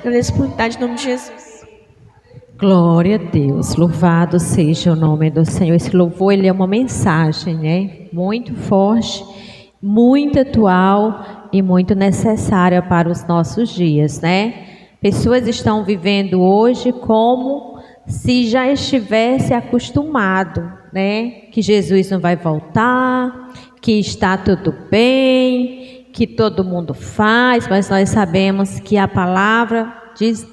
agradeço por estar em nome de Jesus. Glória a Deus, louvado seja o nome do Senhor. Esse louvor, ele é uma mensagem, né? Muito forte, muito atual e muito necessária para os nossos dias, né? Pessoas estão vivendo hoje como se já estivesse acostumado, né? Que Jesus não vai voltar, que está tudo bem, que todo mundo faz, mas nós sabemos que a palavra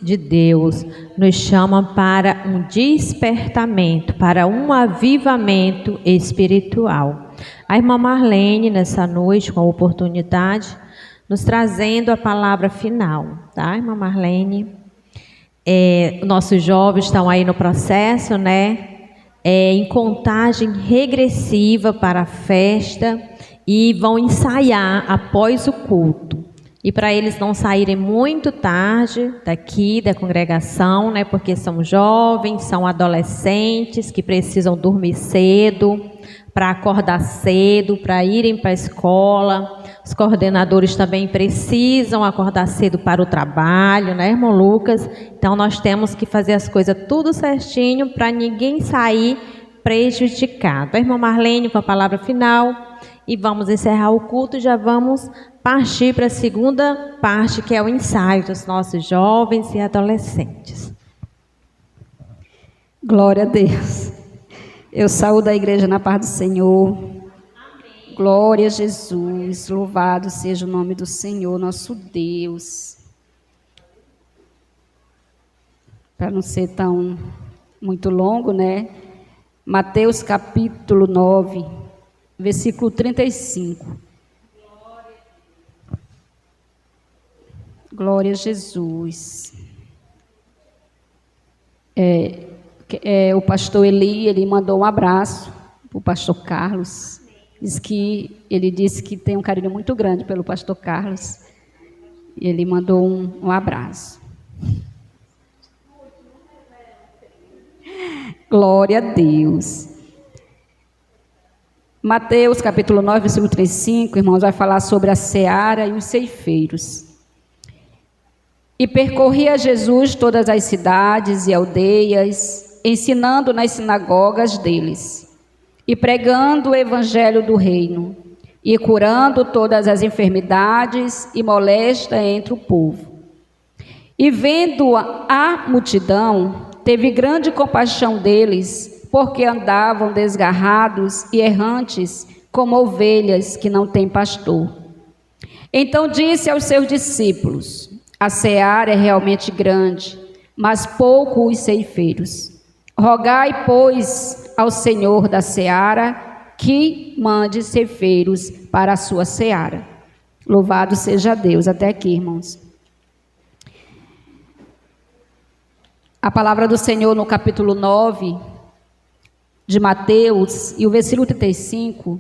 de Deus nos chama para um despertamento, para um avivamento espiritual. A irmã Marlene, nessa noite, com a oportunidade, nos trazendo a palavra final, tá, irmã Marlene? Nossos jovens estão aí no processo, né? Em contagem regressiva para a festa e vão ensaiar após o culto. E para eles não saírem muito tarde daqui da congregação, né? Porque são jovens, são adolescentes que precisam dormir cedo, para acordar cedo, para irem para a escola. Os coordenadores também precisam acordar cedo para o trabalho, né, irmão Lucas? Então nós temos que fazer as coisas tudo certinho para ninguém sair prejudicado. A irmã Marlene com a palavra final e vamos encerrar o culto e já vamos partir para a segunda parte, que é o ensaio dos nossos jovens e adolescentes. Glória a Deus. Eu saúdo a igreja na paz do Senhor. Amém. Glória a Jesus. Louvado seja o nome do Senhor, nosso Deus. Para não ser tão muito longo, né? Mateus capítulo 9, versículo 35. Glória a Jesus. O pastor Eli, ele mandou um abraço para o pastor Carlos. Ele disse que tem um carinho muito grande pelo pastor Carlos. E ele mandou um abraço. Glória a Deus. Mateus capítulo 9, versículo 35, irmãos, vai falar sobre a seara e os ceifeiros. E percorria Jesus todas as cidades e aldeias, ensinando nas sinagogas deles, e pregando o evangelho do reino, e curando todas as enfermidades e moléstia entre o povo. E vendo a multidão, teve grande compaixão deles, porque andavam desgarrados e errantes, como ovelhas que não têm pastor. Então disse aos seus discípulos: a seara é realmente grande, mas pouco os ceifeiros. Rogai, pois, ao Senhor da seara que mande ceifeiros para a sua seara. Louvado seja Deus. Até aqui, irmãos. A palavra do Senhor no capítulo 9 de Mateus e o versículo 35,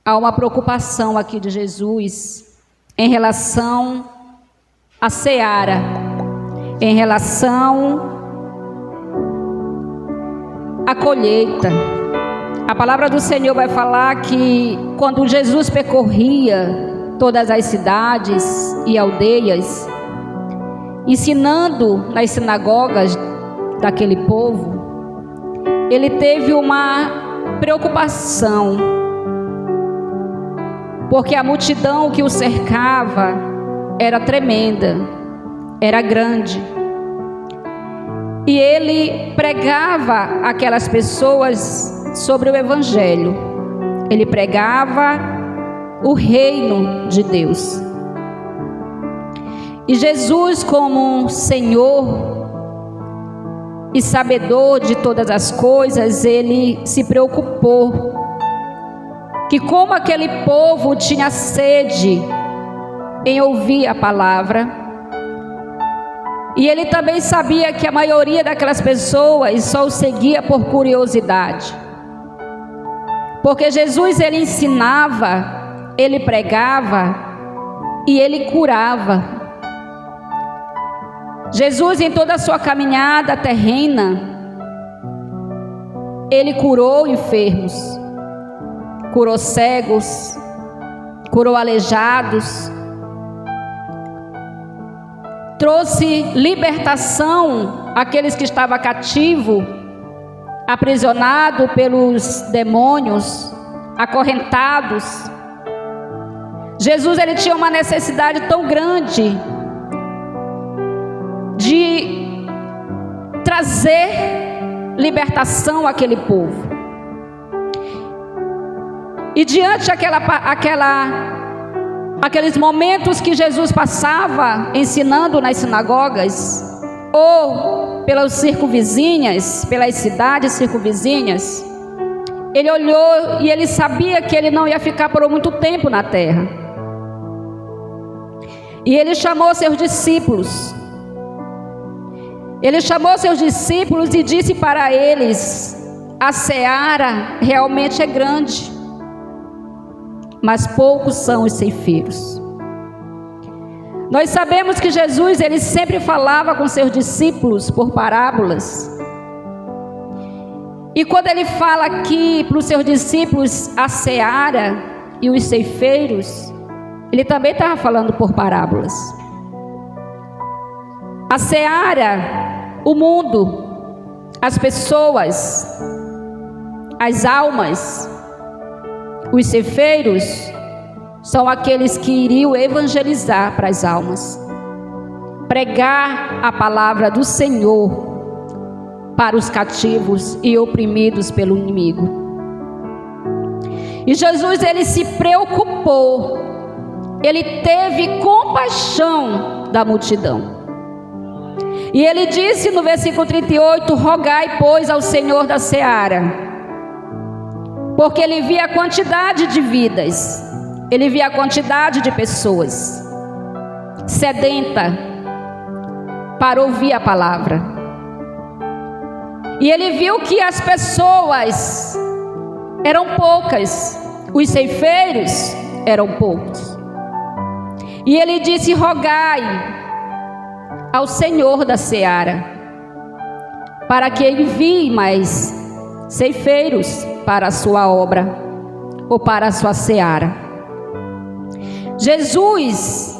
há uma preocupação aqui de Jesus em relação à seara, em relação à colheita. A palavra do Senhor vai falar que quando Jesus percorria todas as cidades e aldeias, ensinando nas sinagogas daquele povo, ele teve uma preocupação, porque a multidão que o cercava era tremenda, era grande. E ele pregava aquelas pessoas sobre o evangelho. Ele pregava o reino de Deus. E Jesus, como um Senhor e sabedor de todas as coisas, ele se preocupou que, como aquele povo tinha sede em ouvir a palavra, e ele também sabia que a maioria daquelas pessoas só o seguia por curiosidade, porque Jesus, ele ensinava, ele pregava e ele curava. Jesus, em toda a sua caminhada terrena, ele curou enfermos, curou cegos, curou aleijados. trouxe libertação àqueles que estavam cativos, aprisionados pelos demônios, acorrentados. Jesus, ele tinha uma necessidade tão grande de trazer libertação àquele povo. E diante aqueles momentos que Jesus passava ensinando nas sinagogas, ou pelas circunvizinhas, pelas cidades circunvizinhas, ele olhou e ele sabia que ele não ia ficar por muito tempo na terra. E ele chamou seus discípulos. Ele chamou seus discípulos e disse para eles: a seara realmente é grande, mas poucos são os ceifeiros. Nós sabemos que Jesus, ele sempre falava com seus discípulos por parábolas. E quando ele fala aqui para os seus discípulos a seara e os ceifeiros, ele também estava falando por parábolas. A seara, o mundo, as pessoas, as almas. Os ceifeiros são aqueles que iriam evangelizar para as almas, pregar a palavra do Senhor para os cativos e oprimidos pelo inimigo. E Jesus, ele se preocupou, ele teve compaixão da multidão. E ele disse no versículo 38: rogai, pois, ao Senhor da seara, porque ele via a quantidade de vidas, ele via a quantidade de pessoas sedenta para ouvir a palavra. E ele viu que as pessoas eram poucas, os ceifeiros eram poucos. E ele disse: rogai ao Senhor da seara, para que envie mais ceifeiros para a sua obra, ou para a sua seara. Jesus,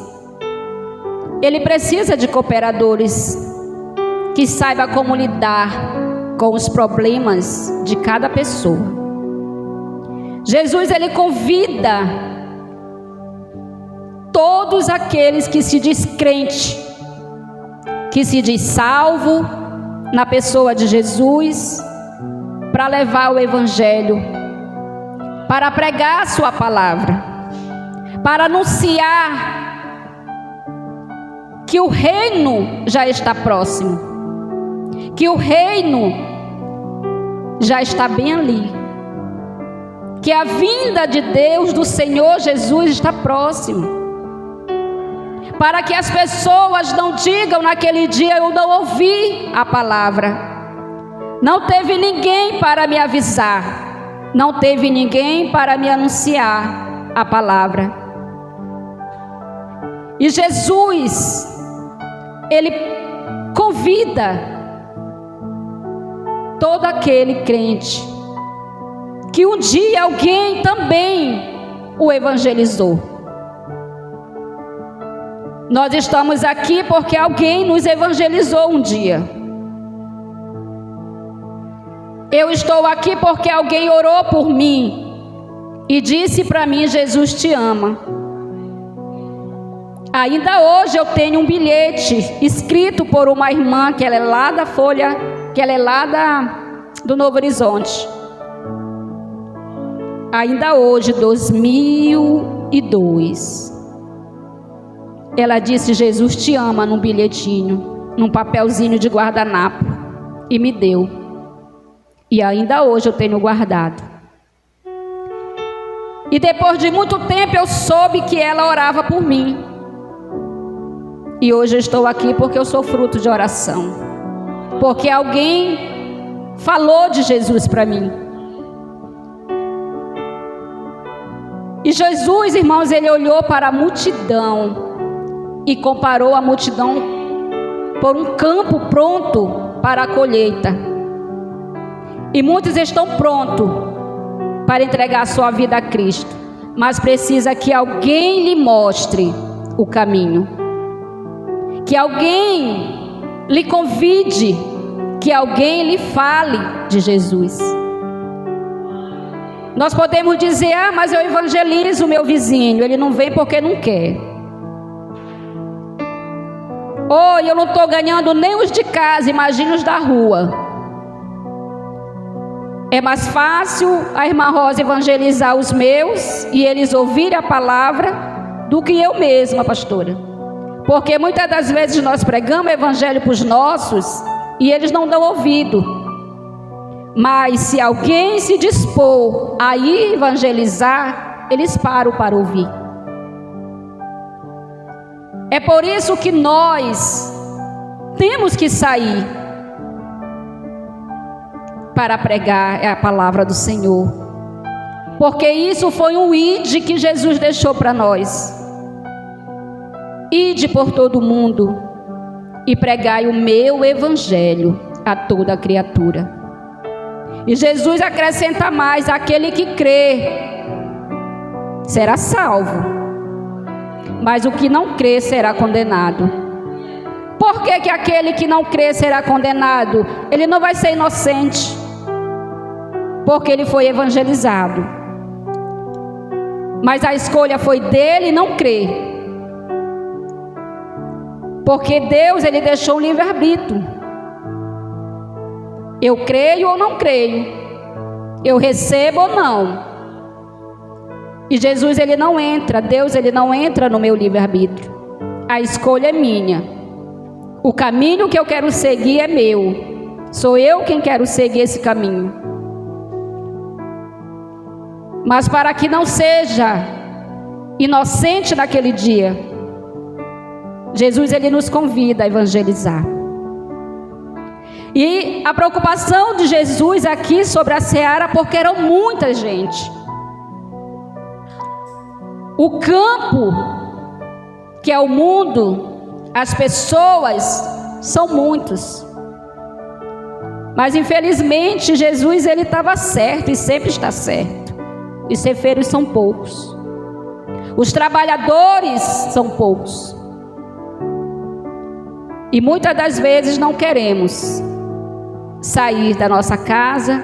ele precisa de cooperadores que saibam como lidar com os problemas de cada pessoa. Jesus, ele convida todos aqueles que se diz crente, que se diz salvo na pessoa de Jesus, para levar o evangelho, para pregar a sua palavra, para anunciar que o reino já está próximo, que o reino já está bem ali, que a vinda de Deus, do Senhor Jesus, está próximo, para que as pessoas não digam naquele dia: eu não ouvi a palavra, não teve ninguém para me avisar, não teve ninguém para me anunciar a palavra. E Jesus, ele convida todo aquele crente que um dia alguém também o evangelizou. Nós estamos aqui porque alguém nos evangelizou um dia. Eu estou aqui porque alguém orou por mim e disse para mim: Jesus te ama. Ainda hoje eu tenho um bilhete escrito por uma irmã, que ela é lá da Folha, que ela é lá do Novo Horizonte. Ainda hoje, 2002, ela disse: Jesus te ama, num bilhetinho, num papelzinho de guardanapo, e me deu. E ainda hoje eu tenho guardado. E depois de muito tempo eu soube que ela orava por mim. E hoje eu estou aqui porque eu sou fruto de oração, porque alguém falou de Jesus para mim. E Jesus, irmãos, ele olhou para a multidão e comparou a multidão por um campo pronto para a colheita. E muitos estão prontos para entregar a sua vida a Cristo, mas precisa que alguém lhe mostre o caminho, que alguém lhe convide, que alguém lhe fale de Jesus. Nós podemos dizer: ah, mas eu evangelizo o meu vizinho, ele não vem porque não quer. Ou eu não estou ganhando nem os de casa, imagine os da rua. É mais fácil a irmã Rosa evangelizar os meus e eles ouvirem a palavra do que eu mesma, pastora. Porque muitas das vezes nós pregamos o evangelho para os nossos e eles não dão ouvido. Mas se alguém se dispor a ir evangelizar, eles param para ouvir. É por isso que nós temos que sair para pregar a palavra do Senhor. Porque isso foi um ide que Jesus deixou para nós. Ide por todo o mundo e pregai o meu evangelho a toda criatura. E Jesus acrescenta mais: aquele que crê será salvo, mas o que não crê será condenado. Por que que aquele que não crê será condenado? Ele não vai ser inocente, porque ele foi evangelizado. Mas a escolha foi dele não crer. Porque Deus, ele deixou um livre-arbítrio. Eu creio ou não creio. Eu recebo ou não. E Jesus, ele não entra. Deus, ele não entra no meu livre-arbítrio. A escolha é minha. O caminho que eu quero seguir é meu. Sou eu quem quero seguir esse caminho. Mas para que não seja inocente naquele dia, Jesus, ele nos convida a evangelizar. E a preocupação de Jesus aqui sobre a seara, porque era muita gente. O campo, que é o mundo, as pessoas são muitos. Mas infelizmente Jesus, ele estava certo e sempre está certo. Os ceifeiros são poucos. Os trabalhadores são poucos. E muitas das vezes não queremos sair da nossa casa,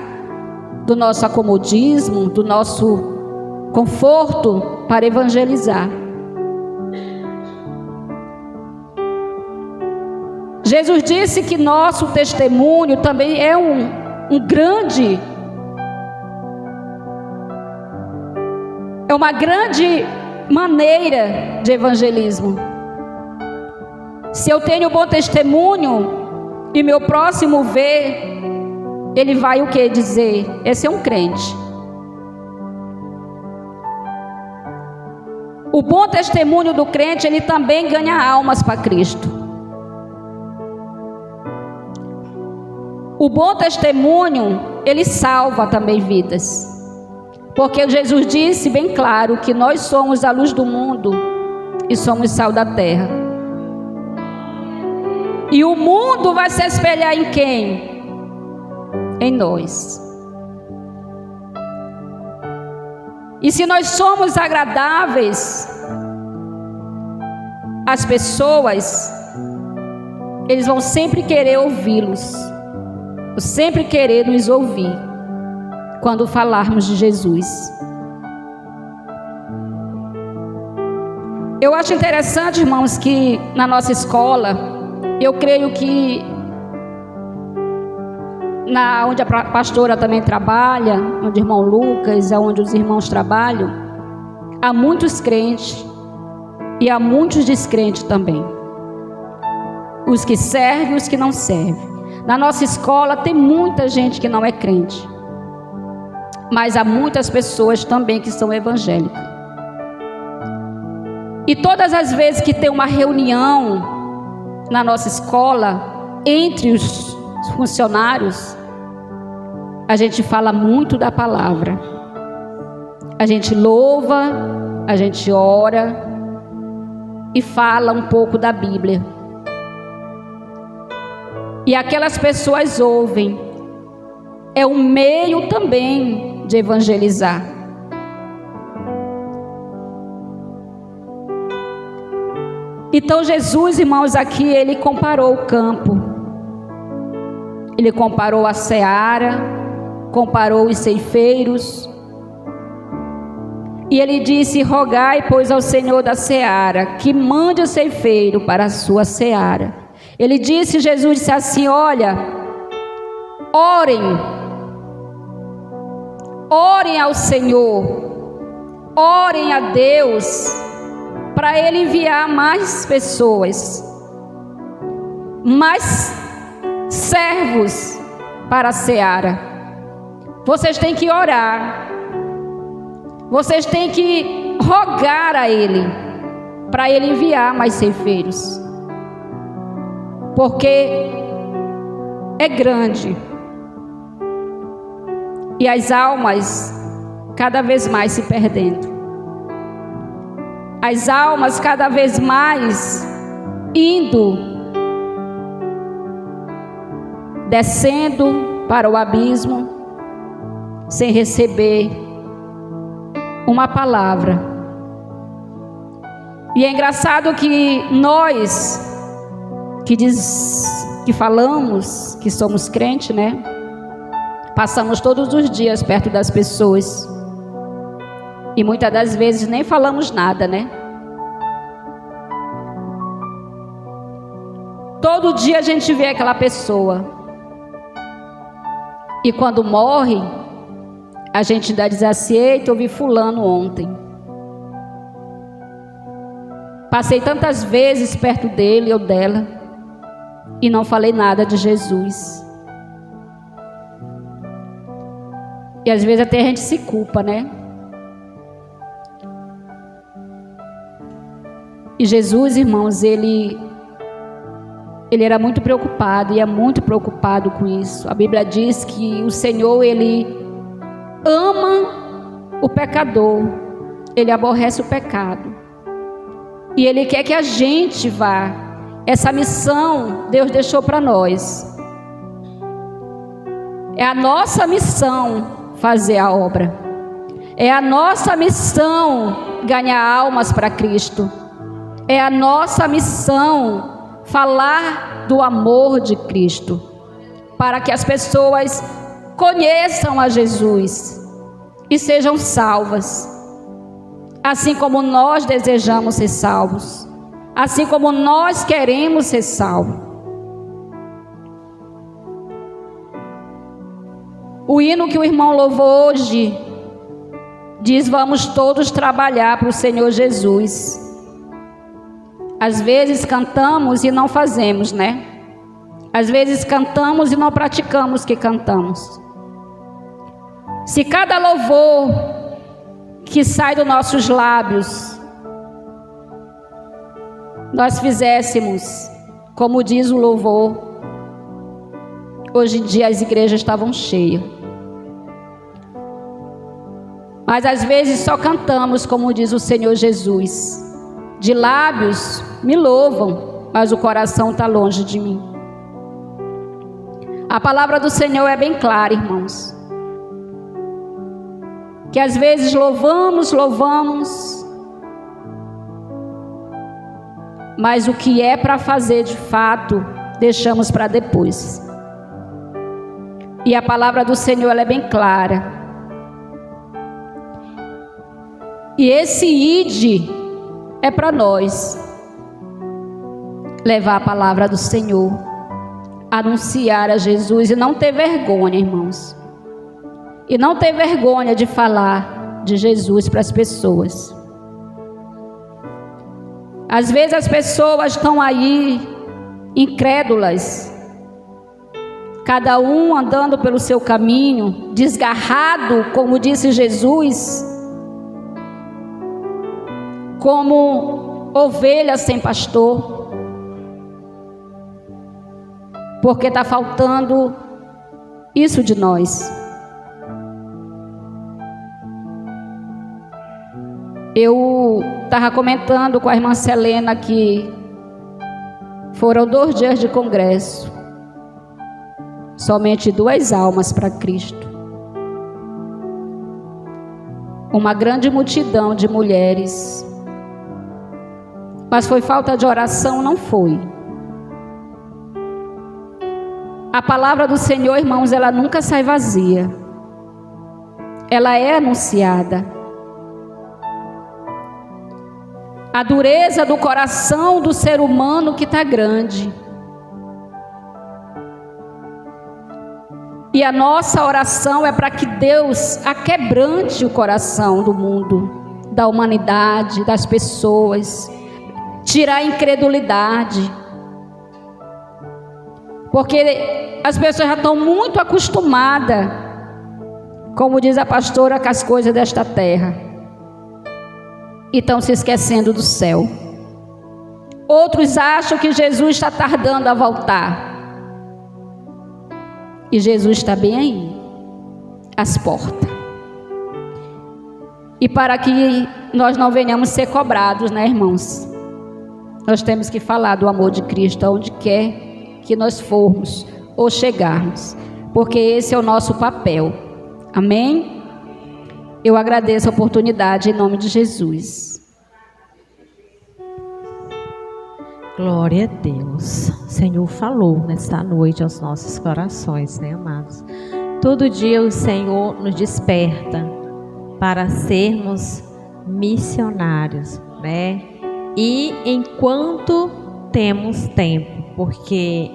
do nosso acomodismo, do nosso conforto para evangelizar. Jesus disse que nosso testemunho também é uma grande maneira de evangelismo. Se eu tenho bom testemunho e meu próximo vê, ele vai o que dizer? Esse é um crente. O bom testemunho do crente, ele também ganha almas para Cristo. O bom testemunho, ele salva também vidas. Porque Jesus disse bem claro que nós somos a luz do mundo e somos sal da terra. E o mundo vai se espelhar em quem? Em nós. E se nós somos agradáveis às pessoas, eles vão sempre querer ouvi-los, sempre querer nos ouvir quando falarmos de Jesus. Eu acho interessante, irmãos, que na nossa escola, eu creio que onde a pastora também trabalha, onde o irmão Lucas, onde os irmãos trabalham, há muitos crentes e há muitos descrentes também. Os que servem e os que não servem. Na nossa escola tem muita gente que não é crente, mas há muitas pessoas também que são evangélicas. E todas as vezes que tem uma reunião na nossa escola, entre os funcionários, a gente fala muito da palavra. A gente louva, a gente ora e fala um pouco da Bíblia. E aquelas pessoas ouvem. É um meio também de evangelizar. Então Jesus, irmãos, aqui ele comparou o campo, ele comparou a seara, comparou os ceifeiros, e ele disse: rogai, pois, ao Senhor da seara, que mande o ceifeiro para a sua seara. Ele disse, Jesus disse assim: olha, orem ao Senhor, orem a Deus, para Ele enviar mais pessoas, mais servos para a seara. Vocês têm que orar, vocês têm que rogar a Ele, para Ele enviar mais ceifeiros, porque é grande, e as almas cada vez mais se perdendo, as almas cada vez mais indo, descendo para o abismo, sem receber uma palavra. E é engraçado que nós que falamos que somos crentes, né? Passamos todos os dias perto das pessoas e muitas das vezes nem falamos nada, né? Todo dia a gente vê aquela pessoa, e quando morre a gente ainda diz assim: eita, eu vi fulano ontem, passei tantas vezes perto dele ou dela e não falei nada de Jesus. E às vezes até a gente se culpa, né? E Jesus, irmãos, ele era muito preocupado, e é muito preocupado com isso. A Bíblia diz que o Senhor, ele ama o pecador, ele aborrece o pecado, e ele quer que a gente vá. Essa missão Deus deixou para nós, é a nossa missão fazer a obra, é a nossa missão ganhar almas para Cristo, é a nossa missão falar do amor de Cristo, para que as pessoas conheçam a Jesus e sejam salvas, assim como nós desejamos ser salvos, assim como nós queremos ser salvos. O hino que o irmão louvou hoje diz: vamos todos trabalhar para o Senhor Jesus. Às vezes cantamos e não fazemos, né? Às vezes cantamos e não praticamos o que cantamos. Se cada louvor que sai dos nossos lábios nós fizéssemos como diz o louvor, hoje em dia as igrejas estavam cheias. Mas às vezes só cantamos como diz o Senhor Jesus: de lábios me louvam, mas o coração está longe de mim. A palavra do Senhor é bem clara, irmãos, que às vezes louvamos, mas o que é para fazer de fato, deixamos para depois. E a palavra do Senhor, ela é bem clara. E esse ide é para nós levar a palavra do Senhor, anunciar a Jesus e não ter vergonha, irmãos. E não ter vergonha de falar de Jesus para as pessoas. Às vezes as pessoas estão aí incrédulas, cada um andando pelo seu caminho, desgarrado, como disse Jesus, como ovelhas sem pastor, porque está faltando isso de nós. Eu estava comentando com a irmã Selena que foram 2 dias de congresso, somente 2 almas para Cristo. Uma grande multidão de mulheres, Mas foi falta de oração? Não foi. A palavra do Senhor, irmãos, ela nunca sai vazia. Ela é anunciada. A dureza do coração do ser humano que está grande. E a nossa oração é para que Deus aquebrante o coração do mundo, da humanidade, das pessoas, tirar a incredulidade. Porque as pessoas já estão muito acostumadas, como diz a pastora, com as coisas desta terra. E estão se esquecendo do céu. Outros acham que Jesus está tardando a voltar. E Jesus está bem aí, às portas. E para que nós não venhamos ser cobrados, né, irmãos? Nós temos que falar do amor de Cristo aonde quer que nós formos ou chegarmos. Porque esse é o nosso papel. Amém? Eu agradeço a oportunidade em nome de Jesus. Glória a Deus. O Senhor falou nesta noite aos nossos corações, né, amados? Todo dia o Senhor nos desperta para sermos missionários, né? E enquanto temos tempo, porque,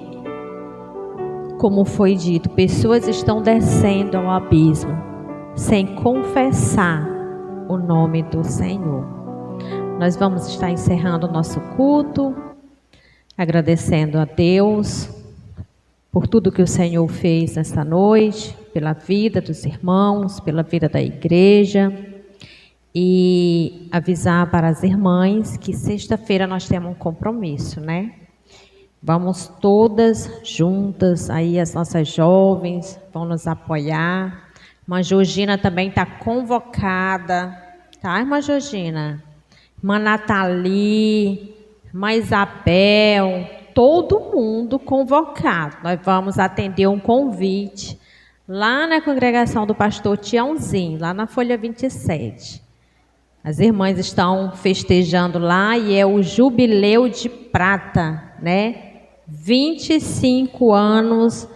como foi dito, pessoas estão descendo ao abismo sem confessar o nome do Senhor. Nós vamos estar encerrando o nosso culto, agradecendo a Deus por tudo que o Senhor fez nesta noite, pela vida dos irmãos, pela vida da igreja, e avisar para as irmãs que sexta-feira nós temos um compromisso, né? Vamos todas juntas, aí as nossas jovens vão nos apoiar. Irmã Georgina também está convocada, tá, irmã Georgina? Irmã Nathalie, Irmã Isabel, todo mundo convocado. Nós vamos atender um convite lá na congregação do pastor Tiãozinho, lá na folha 27. As irmãs estão festejando lá e é o jubileu de prata, né? 25 anos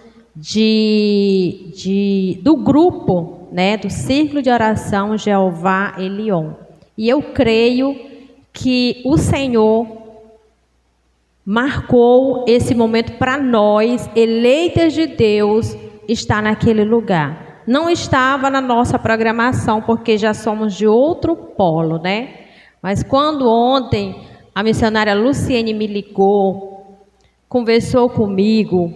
do grupo, né? Do Círculo de Oração Jeová Elion. E eu creio que o Senhor marcou esse momento para nós, eleitas de Deus, estar naquele lugar. Não estava na nossa programação, porque já somos de outro polo, né? Mas quando ontem a missionária Luciene me ligou, conversou comigo,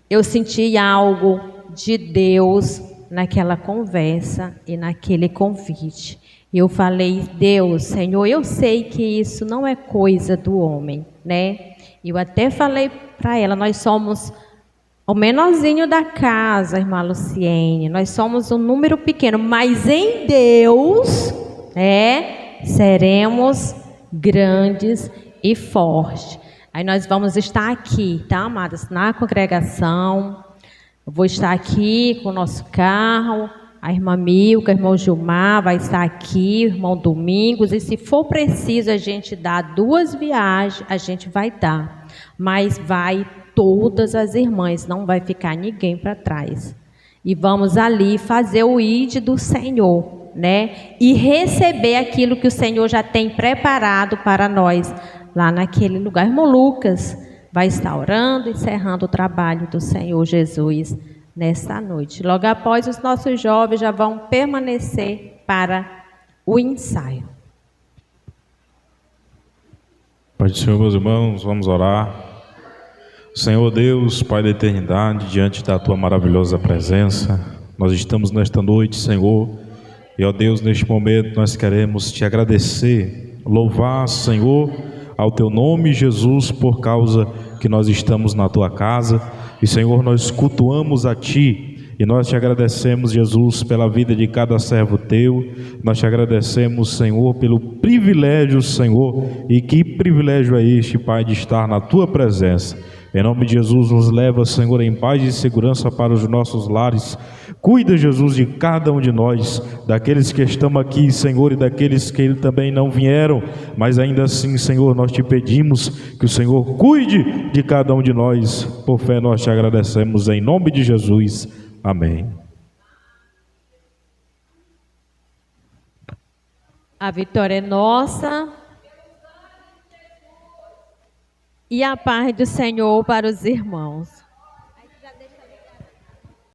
eu senti algo de Deus naquela conversa e naquele convite. Eu falei, Deus, Senhor, eu sei que isso não é coisa do homem, né? Eu até falei para ela, nós somos o menorzinho da casa, irmã Luciene, nós somos um número pequeno, mas em Deus, seremos grandes e fortes. Aí nós vamos estar aqui, tá, amadas, na congregação. Eu vou estar aqui com o nosso carro, a irmã Milka, o irmão Gilmar vai estar aqui, o irmão Domingos, e se for preciso a gente dar 2 viagens, a gente vai dar. Mas vai todas as irmãs, não vai ficar ninguém para trás. E vamos ali fazer o ID do Senhor, né? E receber aquilo que o Senhor já tem preparado para nós, lá naquele lugar. Irmão Lucas vai estar orando, encerrando o trabalho do Senhor Jesus nesta noite. Logo após, os nossos jovens já vão permanecer para o ensaio. Pai do Senhor, meus irmãos, vamos orar. Senhor Deus, Pai da eternidade, diante da Tua maravilhosa presença, nós estamos nesta noite, Senhor, e ó Deus, neste momento nós queremos Te agradecer, louvar, Senhor, ao Teu nome, Jesus, por causa que nós estamos na Tua casa, e Senhor, nós cultuamos a Ti, e nós Te agradecemos, Jesus, pela vida de cada servo Teu, nós Te agradecemos, Senhor, pelo privilégio, Senhor, e que privilégio é este, Pai, de estar na Tua presença. Em nome de Jesus, nos leva, Senhor, em paz e segurança para os nossos lares. Cuida, Jesus, de cada um de nós, daqueles que estamos aqui, Senhor, e daqueles que também não vieram, mas ainda assim, Senhor, nós te pedimos que o Senhor cuide de cada um de nós. Por fé nós te agradecemos, em nome de Jesus. Amém. A vitória é nossa. E a paz do Senhor para os irmãos.